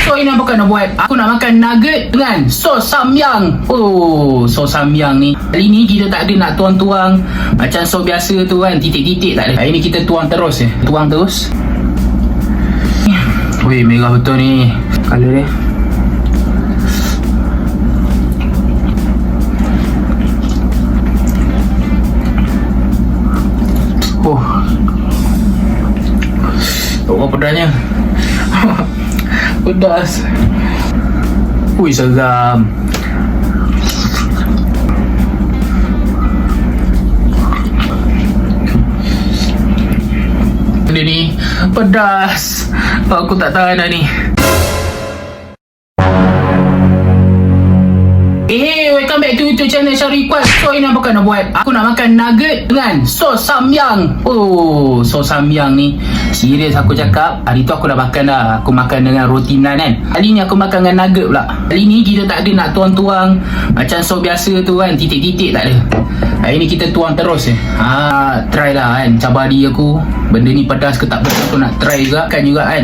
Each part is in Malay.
So ini apa kau nak buat? Aku nak makan nugget dengan sos samyang. Oh, sos samyang ni kali ni kita tak ada nak tuang-tuang macam sos biasa tu kan, titik-titik tak ada. Hari ni kita tuang terus je. Tuang terus. Weh, merah betul ni color dia. Oh, pedasnya. Pedas. Ui, seram. Benda ni pedas. Aku tak tahan dah ni. Welcome back to YouTube channel Syarif Kuat. So ini apa kau nak buat? Aku nak makan nugget dengan sos samyang. Oh, sos samyang ni serius aku cakap. Hari tu aku dah makan dah. Aku makan dengan roti naan kan. Kali ni aku makan dengan nugget pula. Kali ni kita tak ada nak tuang-tuang macam sos biasa tu kan, titik-titik tak ada. Hari ni kita tuang terus je. Try lah kan, cabar diri aku. Benda ni pedas ke tak pedas aku nak try juga kan kan.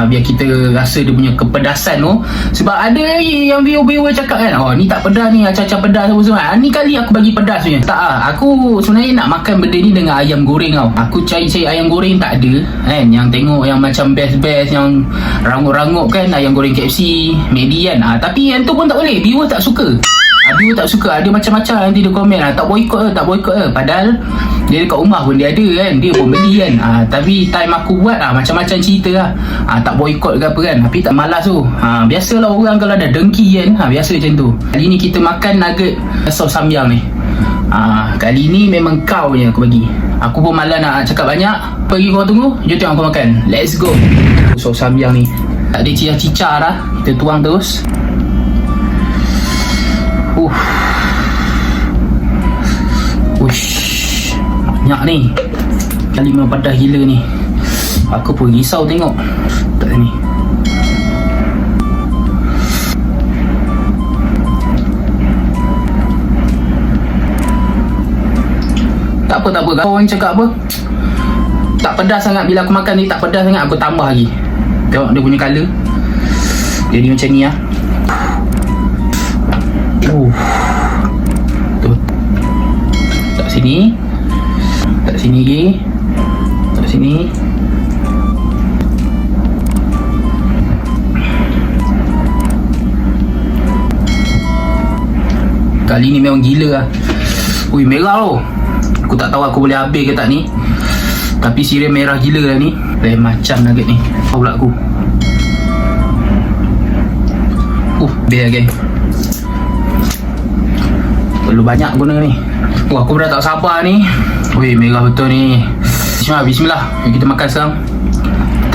Biar kita rasa dia punya kepedasan tu. Sebab ada lagi yang viewer cakap kan, oh ni tak pedas ni, acah-acah pedas semua. Ni kali aku bagi pedas punya. Tak aku sebenarnya nak makan benda ni dengan ayam goreng tau. Aku cari-cari ayam goreng tak ada kan. Yang tengok yang macam best-best, yang rangup-rangup kan, ayam goreng KFC, McD kan. Tapi yang tu pun tak boleh, viewer tak suka. Viewer tak suka. Ada macam-macam nanti dia komen tak boykot ke. Padahal dia dekat rumah pun dia ada kan, dia pun beli kan. Tapi time aku buat macam-macam cerita lah. Tak boykot ke apa kan, tapi tak malas tu. Biasalah orang kalau dah dengki kan, biasa macam tu. Kali ni kita makan nugget sos samyang ni. Kali ni memang kau je aku bagi. Aku pun malas nak cakap banyak. Pergi korang tunggu, jom tengok aku makan. Let's go. Sos samyang ni tak ada cicah-cicah dah. Kita tuang terus. Uish, banyak ni. Kali memang padah gila ni. Aku pun risau tengok. Tak ni. Tak apa. Kau orang cakap apa? Tak pedas sangat. Bila aku makan ni tak pedas sangat, aku tambah lagi. Tengok dia punya colour. Jadi macam ni lah. Tu. Tak sini. Tak sini lagi. Tak sini. Kali ni memang gila lah. Ui, merah tu. Aku tak tahu aku boleh habis ke tak ni. Tapi serius merah gila lah ni. Lain macam nugget ni. Tahu pula aku. Biar geng. Perlu banyak guna ni. Aku dah tak sabar ni. Weh, merah betul ni. Bismillah. Kita makan sekarang.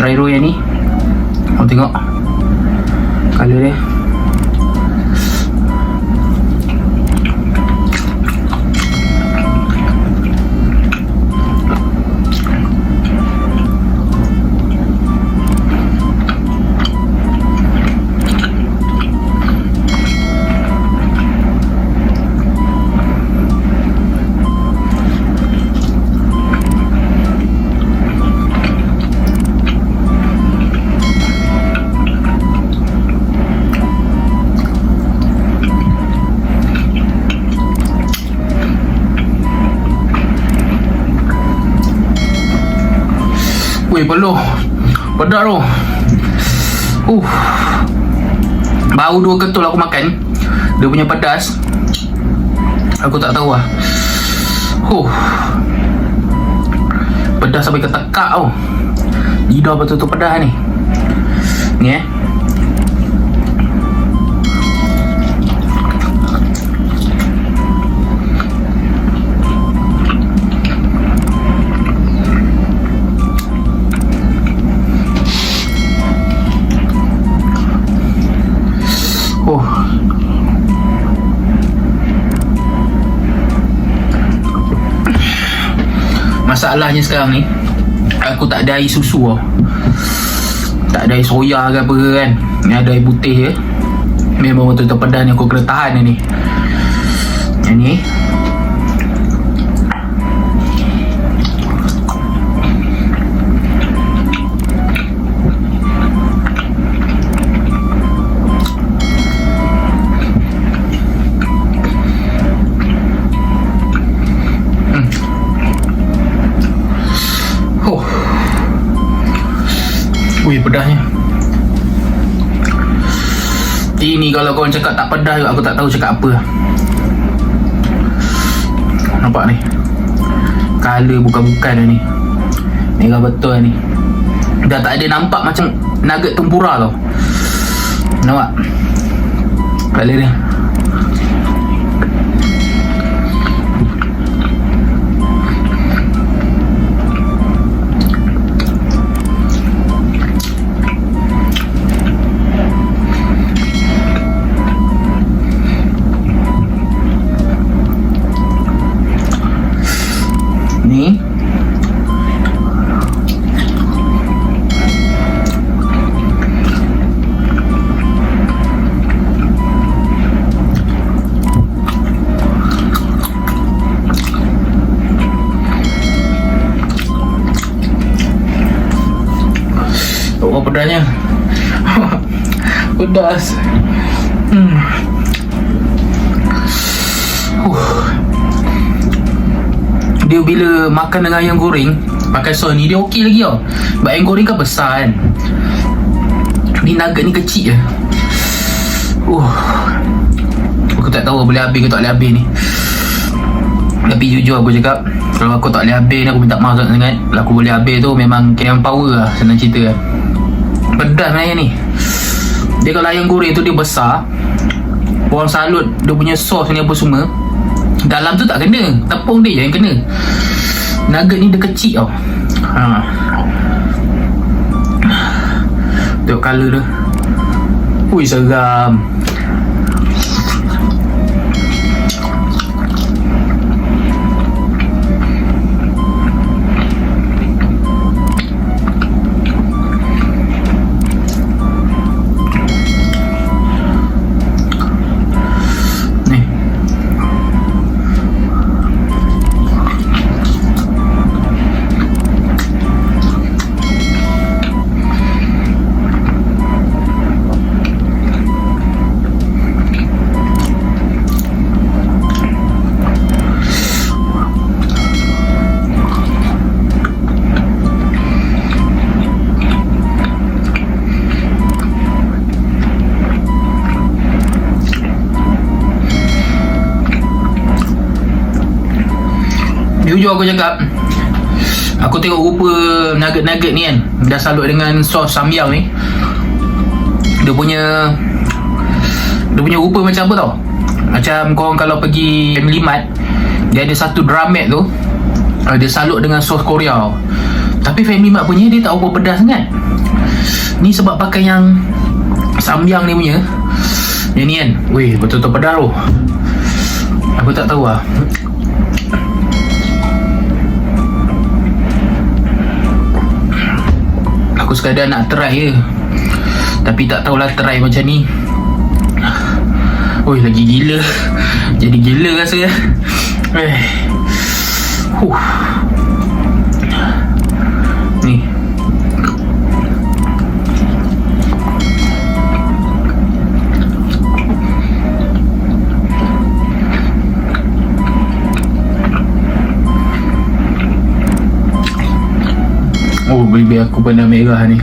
Try roll yang ni. Kau tengok colour dia. Weh, peluh. Pedas tu. Baru 2 ketul aku makan. Dia punya pedas aku tak tahu lah. Pedas sampai ke tekak tau. Lidah betul-betul pedas ni. Ni Masalahnya sekarang ni aku tak ada air susu tau. Tak ada air soya ke apa kan. Ni ada air putih je. Memang betul-betul pedas ni, aku kena tahan ni. Yang ni pedasnya. Ini kalau korang cakap tak pedas juga, aku tak tahu cakap apa. Nampak ni, color bukan-bukan dah ni. Merah betul ni. Dah tak ada nampak macam nugget tempura tau. Nampak color dia. Ni oh, pedasnya. Pedas. Dia bila makan dengan ayam goreng pakai sos ni, dia okey lagi tau. Sebab ayam goreng kan besar kan. Ni nugget ni kecil je. Aku tak tahu boleh habis ke tak boleh habis ni. Tapi jujur aku cakap, kalau aku tak boleh habis ni, aku minta maaf sangat. Kalau aku boleh habis tu memang KM power lah, senang cerita lah. Pedas sebenarnya ni. Dia kalau ayam goreng tu dia besar, orang salut dia punya sos ni apa semua, dalam tu tak kena, tepung dia je yang kena. Nugget ni dia kecil tau. Tengok colour dia. Ui, seram. Jujur aku cakap, aku tengok rupa nugget-nugget ni kan, dah salut dengan sos samyang ni. Dia punya rupa macam apa tau. Macam korang kalau pergi Family Mart, dia ada satu drum mat tu, dia salut dengan sos Korea tau. Tapi Family Mart punya dia tak apa pedas sangat. Ni sebab pakai yang samyang ni punya. Yang ni kan, weh, betul-betul pedas tu. Aku tak tahu lah. Aku sekadar nak try je, tapi tak tahulah try macam ni. Oi, lagi gila. Jadi gila rasa ya. Ni oh, baby aku pandang merah ni.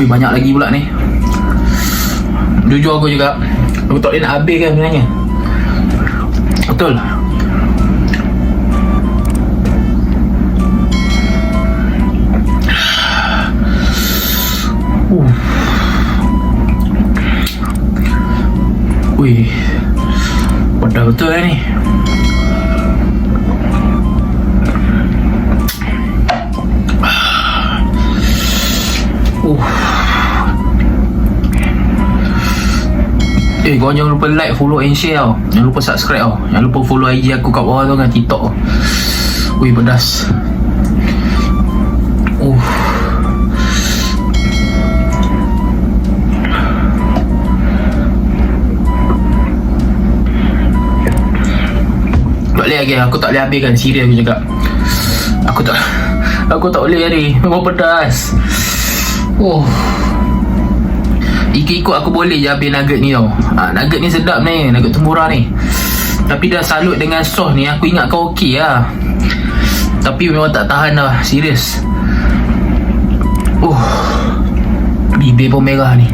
banyak lagi pula ni. Jujur aku juga, aku tak boleh nak habiskan sebenarnya. Betul. Wih, pedas betul ni. Korang jangan lupa like, follow and share tau. Jangan lupa subscribe tau. Jangan lupa follow IG aku kat bawah tu dengan TikTok tau. Wih, pedas. Tak boleh lagi, aku tak boleh habiskan. Serius aku cakap. Aku tak boleh ni. Memang pedas. Ikut aku boleh je habis nugget ni tau. Nugget ni sedap ni, nugget tempura ni. Tapi dah salut dengan sos ni, aku ingat kau okey lah. Tapi memang tak tahan dah, serius. Bibir pun merah ni.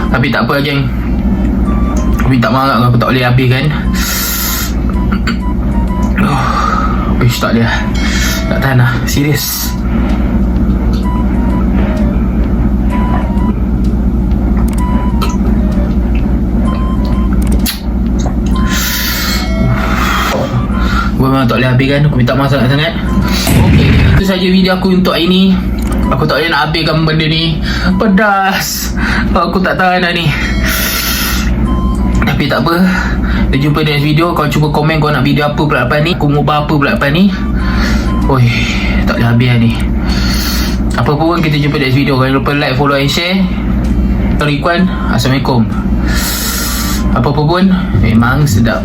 Tapi tak apa geng. Aku minta maaf aku tak boleh habiskan. Tak boleh. Tak tahan lah, serius. Memang tak boleh habiskan. Aku minta maaf sangat-sangat. Okay, itu saja video aku untuk hari ni. Aku tak boleh nak habiskan benda ni. Pedas. Aku tak tahan dah ni. Tapi tak apa. Kita jumpa di next video. Kau cuba komen kau nak video apa pula lepas ni. Aku ngubah apa pula lepas ni. Tak boleh habis ni. Apa pun kita jumpa di next video. Jangan lupa like, follow and share. Assalamualaikum. Apa pun memang sedap.